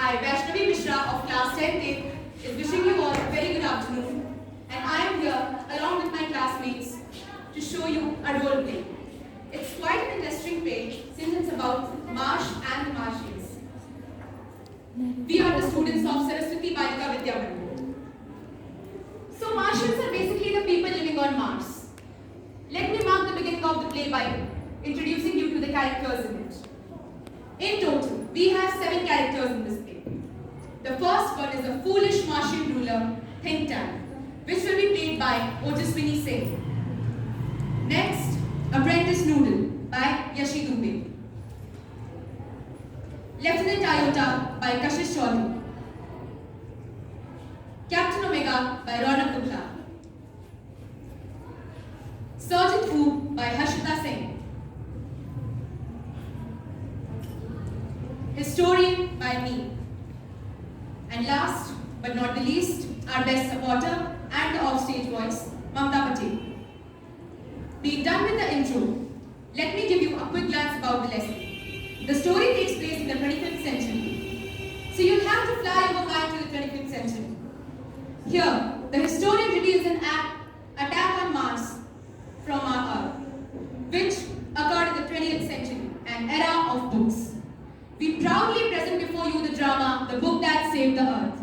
I, Vaishnavi Mishra of class 10th, is wishing you all a very good afternoon, and I am here along with my classmates to show you a role play. It's quite an interesting play since it's about Marsh and the Martians. We are the students of Saraswati Balika Vidya Mandir. So Martians are basically the people living on Mars. Let me mark the beginning of the play by introducing you to the characters in it. In total, we have 7 characters in this play. The first one is a foolish Martian ruler, Think Tank, which will be played by Ojaswini Singh. Next, Apprentice Noodle by Yashi Dubey. Lieutenant Iota by Kashish Chaudhary. Captain Omega by Ronak Gupta. Sergeant Fu by Harshita Singh. Historian by me. And last but not the least, our best supporter and the offstage voice, Mamta Patel. Being done with the intro, let me give you a quick glance about the lesson. The story takes place in the 25th century. So you'll have to fly your mind to the 25th century. Here, the historian reveals an attack on Mars from our Earth, which occurred in the 20th century, an era of books. We proudly present before you the drama, The Book That Saved the Earth.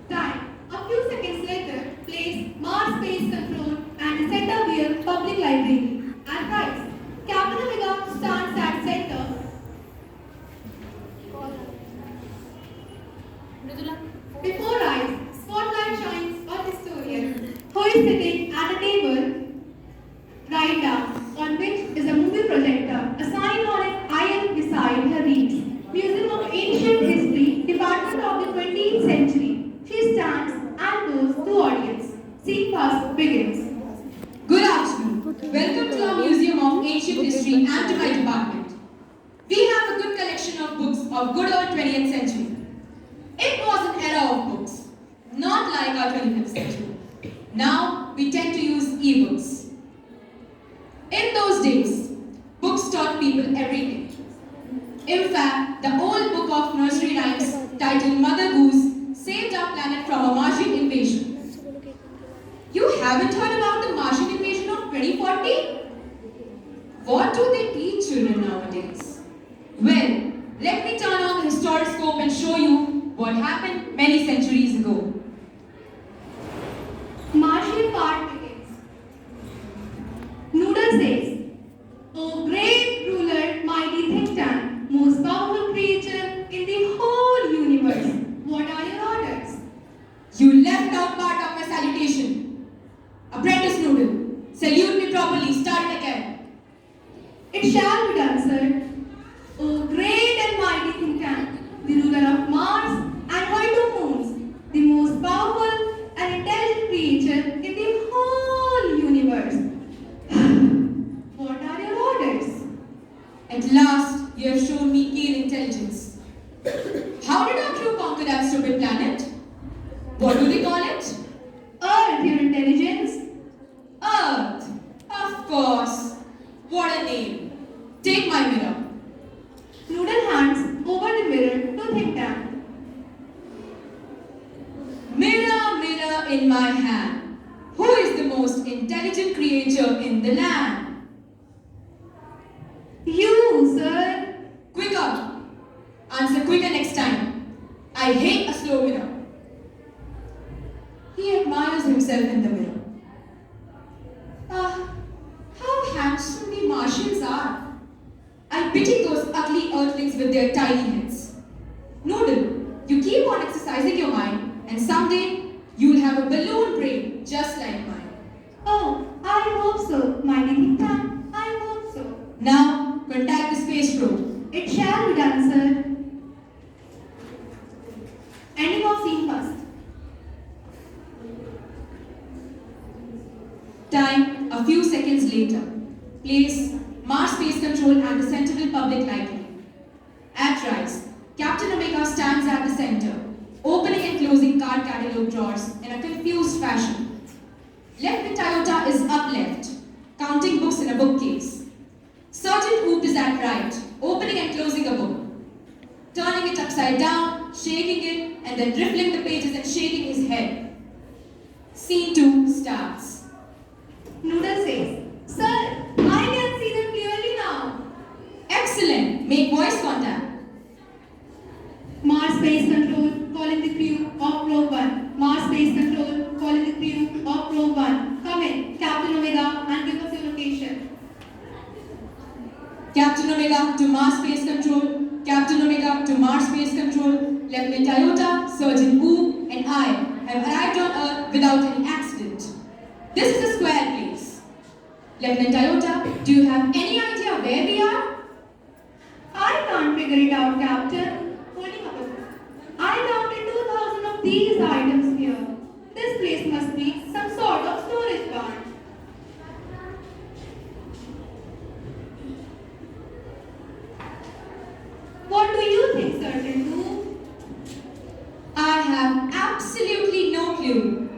Time. A few seconds later, place Mars Space Control and the Center Wheel Public Library. At right, Captain Omega stands at center. Before eyes, spotlight shines on historian who is sitting at a table right down, on which is a movie projector, a sign on an iron beside her reads, Museum of Ancient History, Department of the 20th Century. She stands and goes to audience. Scene first begins. Good afternoon. Welcome to our Museum of Ancient History and to my department. We have a good collection of books of good old 20th century. It was an era of books, not like our 25th century. Now we tend to use e-books. In those days, books taught people everything. In fact, the old book of nursery rhymes titled Mother Goose saved our planet from a Martian invasion. You haven't heard about the Martian invasion of 2040? What do they teach children nowadays? Well, let me turn on the historioscope and show you what happened many centuries ago. Martian part begins. Noodle says, O great ruler, mighty think tank, most powerful creature in the whole universe, what are your orders? You left out part of my salutation. Apprentice Noodle, salute me properly. Start it again. It shall be done, sir. O great and mighty think tank, the ruler of Mars and her 2 moons, the most powerful and intelligent creature in the whole universe. What are your orders? At last, you have shown me keen intelligence. How did our crew conquer that stupid planet? What do they call it? Earth, your intelligence. Earth. Of course. What a name. Take my mirror. Noodle hands over the mirror to think tank. Mirror, mirror in my hand. Who is the most intelligent creature in the land? You, sir. Quicker. Answer quicker next time. I hate a slow mirror. He admires himself in the mirror. How handsome the Martians are. I pity those ugly earthlings with their tiny heads. Noodle, you keep on exercising your mind, and someday you'll have a balloon brain just like mine. Oh, I hope so, mighty think tank. I hope so. Now, contact the space probe. It shall be done, sir. Ending of scene first. Time, a few seconds later. Place, Mars Space Control and the Central Public Library. At rise, Captain Omega stands at the center, opening and closing card catalog drawers in a confused fashion. Lieutenant Iota is up left, counting books in a bookcase. Sergeant Oop is at right, opening and closing a book, turning it upside down, shaking it, and then riffling the pages and shaking his head. Scene 2 starts. Noodle says, Sir, I can see them clearly now. Excellent! Make voice contact. Mars Space Control calling the crew of Probe 1. Mars Space Control calling the crew of Probe 1. Come in, Captain Omega, and give us your location. Captain Omega to Mars Space Control. Captain Omega to Mars Space Control. Lieutenant Iota, Sergeant Wu, and I have arrived on Earth without any accident. This is a square place. Lieutenant Iota, do you have any idea where we are? I can't figure it out, Captain. Holding up a book. I counted 2,000 of these items here. This place must be some sort of storage barn. What do you think, Sergeant Wu? I have absolutely no clue.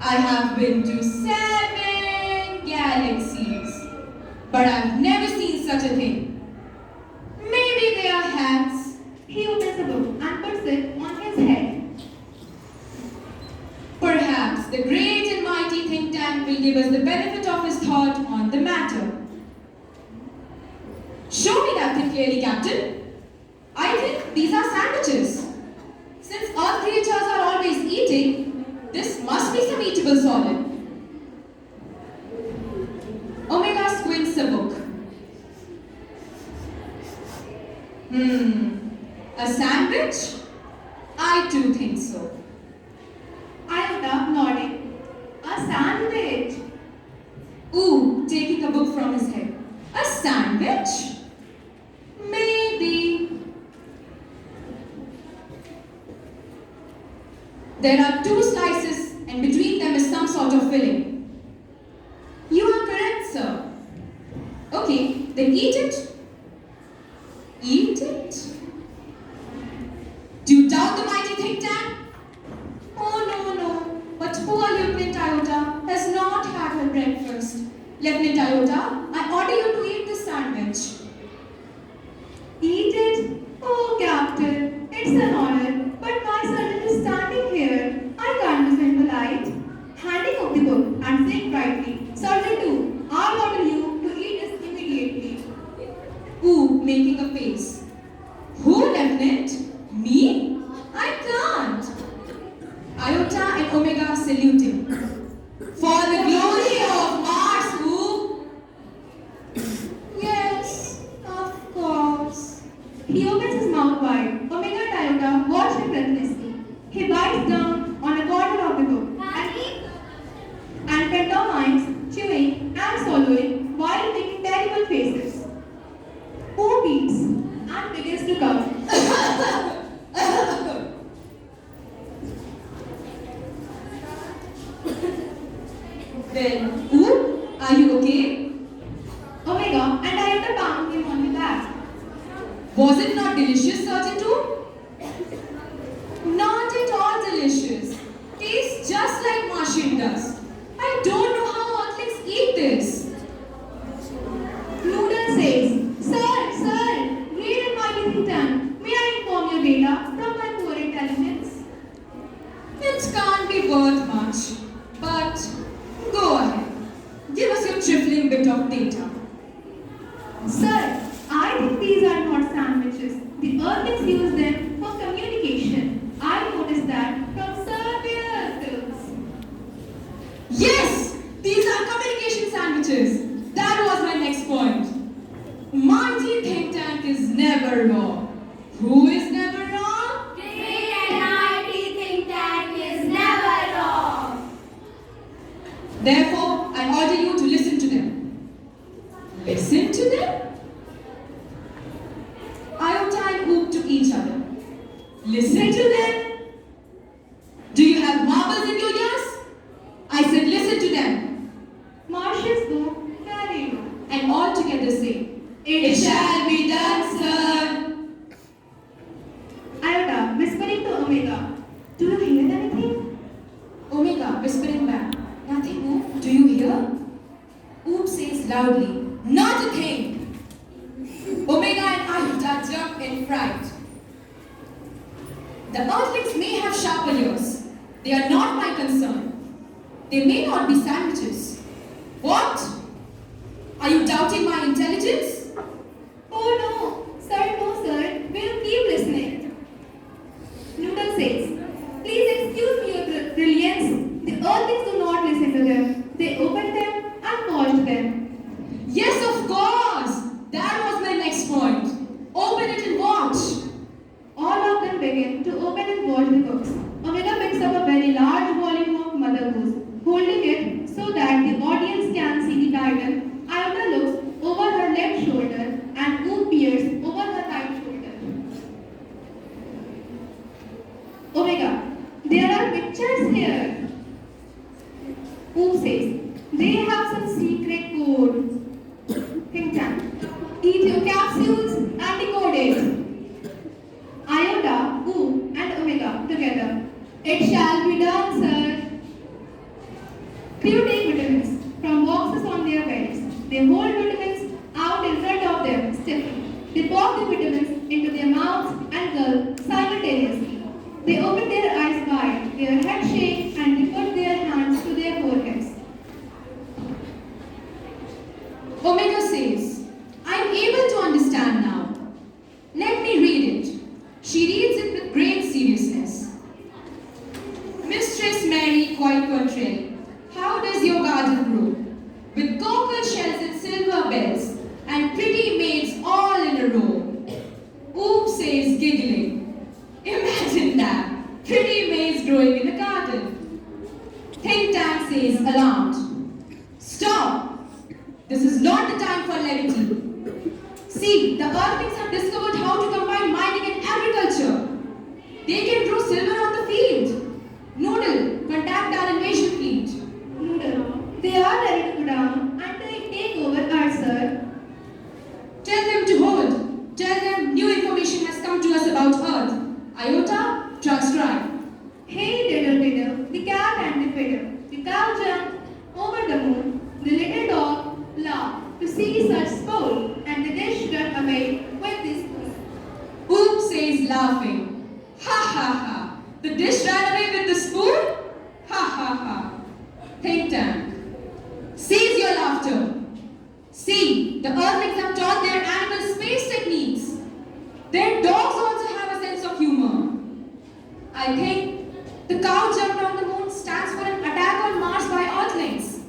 I have been to 7 galaxies, but I've never seen such a thing. Maybe they are hats. He opens a book and puts it on his head. Perhaps the great and mighty think tank will give us the benefit of his thought on the matter. Show me that thing clearly, Captain. I think these are sandwiches. Since Earth creatures are always eating, this must be some eatable solid. Omega squints the book. A sandwich? I too think so. Iota nodding. A sandwich. Ooh, taking a book from his head. A sandwich? Maybe. There are 2 slices and between them is some sort of filling. You are correct, sir. Okay, then eat it. Eat it? Do you doubt the mighty think tank? Oh no. But poor Lieutenant Iota has not had her breakfast. Lieutenant Iota, I order you to eat this sandwich. Eat it? Oh, Captain, it's an honor, but my sergeant is standing here. I can't be so polite. Handing up the book and saying brightly, Sergeant 2, I order you to eat this immediately. Ooh, making a face. Who, Lieutenant? Me? I can't. Iota and Omega saluting. For the glory of Mars, who? Yes, of course. He opens his mouth wide. Omega and Iota watch him breathlessly. He bites down on a corner of the book and pantomimes, chewing and swallowing while making terrible faces. Who beats and begins to cough. Well, Ooh, are you okay? Omega and Iota pound him on the back. Was it not delicious, Sergeant Ooh? Not at all delicious. Tastes just like Martian does. I don't know how Earthlings eat this. Noodle says, Sir, read and mighty think tank. May I inform your data from my poor intelligence? It can't be worth much, but go ahead. Give us your trifling bit of data. Sir, I think these are not sandwiches. The Earthlings use them for communication. I noticed that from surveyor tools. Yes! These are communication sandwiches. That was my next point. Mighty think tank is never wrong. Who is never wrong? Great and mighty think tank is never wrong. Therefore, I order you to listen to them. Listen to them? Iota and Oop to each other. Listen to them? Do you have marbles in your ears? I said listen to them. Martians go very low. And all together say, it shall be done, sir. Iota whispering to Omega, do you hear anything? Omega whispering back, nothing, Oop. Do you hear? Oop says loudly, not a thing. fright. The earthlings may have sharper ears. They are not my concern. They may not be sandwiches. What? Are you doubting my intelligence? Oh no, sir, we'll keep listening. Noodle says, please excuse me your brilliance. The earthlings do not listen to them. They open them and watch them. Yes, of course. That was my next point. Open it and watch. All of them begin to open and watch the books. Omega picks up a very large volume of Mother Goose, holding it so that the audience can see the title. Iota looks over her left shoulder and Oop peers over her right shoulder. Omega, there are pictures here. Oop says, they have some secret code. Think tank. Eat your capsules and decode it. Iota, Oop, and Omega together. It shall be done, sir. Crew take vitamins from boxes on their beds. They hold vitamins out in front of them stiffly. They pop the vitamins into their mouths and gulp simultaneously. They open their eyes wide, their heads shake, and they put their hands to their foreheads. Omega says, I am able to understand now. Let me read it. She reads it with great seriousness. Mistress Mary Quite, how does your garden grow? With cockle shells and silver bells, and pretty maids all in a row. Oop says, giggling. Imagine that. Pretty maids growing in the garden. Think Tank says, alarmed. Stop. This is not the time for levity. See, the earthlings have discovered how to combine mining and agriculture. They can grow silver on the field. Noodle, contact our invasion fleet. Noodle, they are ready to go down and they take over Earth, sir. Tell them to hold. Tell them new information has come to us about Earth. Iota, transcribe. Hey diddle, the cat and the fiddle. The cow jumped over the moon. The little dog laughed to see such sport, and the dish ran away with this spoon. Oop says, laughing. Ha ha ha. The dish ran away with the spoon? Ha ha ha. Think tank. Cease your laughter. See, the earthlings have taught their animals space techniques. Their dogs also have a sense of humor. I think the cow jumped on the moon stands for an attack on Mars by earthlings.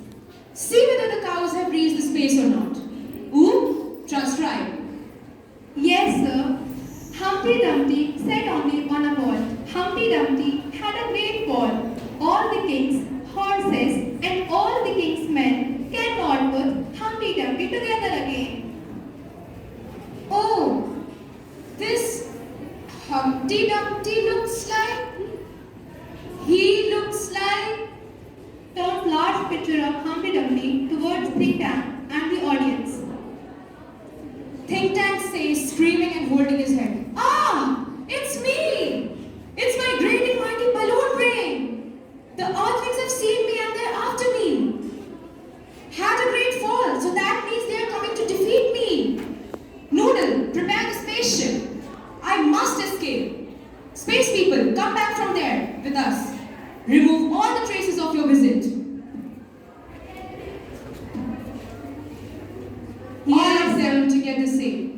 See whether the cows have reached the space or not. Oop, transcribe. Yes, sir. Humpty Dumpty sat on a ball. Humpty Dumpty had a great fall. All the king's horses and all the king's men cannot put Humpty Dumpty together again. Oh, this Humpty Dumpty looks like... He looks like... Turns large picture of Humpty Dumpty towards Think Tank and the audience. Think Tank says, screaming and holding his head. Ah! It's me! It's my great and mighty balloon brain! The earthlings have seen me and they're after me. Had a great fall, so that means they're coming to defeat me. Noodle, prepare the spaceship. I must escape. Space people, come back from there with us. Remove all the traces of your visit. All of them together say,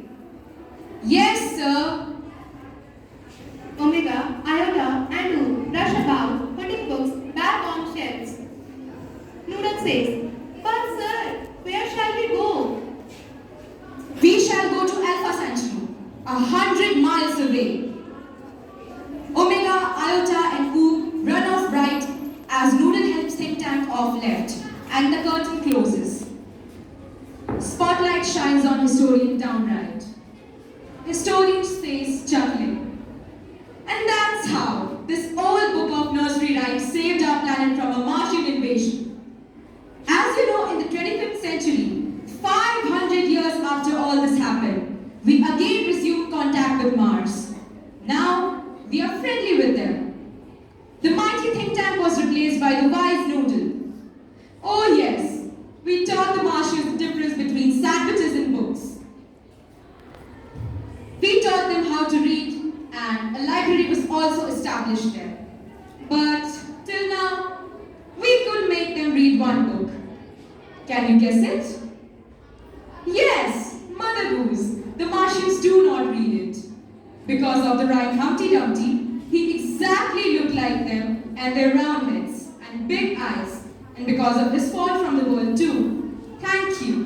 yes, sir. Omega, Iota, and Oop rush about, putting books back on shelves. Noodle says, but sir, where shall we go? We shall go to Alpha Centauri, 100 miles away. Omega, Iota, and Oop run off right as Noodle helps Think Tank off left, and the curtain closes. Spotlight shines on Historian downright. Historian stays chuckling. And that's how this old book of nursery rhymes saved our planet from a Martian invasion. As you know, in the 25th century, 500 years after all this happened, we again resumed contact with Mars. Now, we are friendly with them. The mighty Think Tank was replaced by the wise Noodle. Oh yes, we taught the Martians the difference between sandwiches and books. We taught them how to established there. But till now, we could make them read one book. Can you guess it? Yes, Mother Goose. The Martians do not read it. Because of the rhyme Humpty Dumpty, he exactly looked like them and their round heads and big eyes. And because of his fall from the world too. Thank you.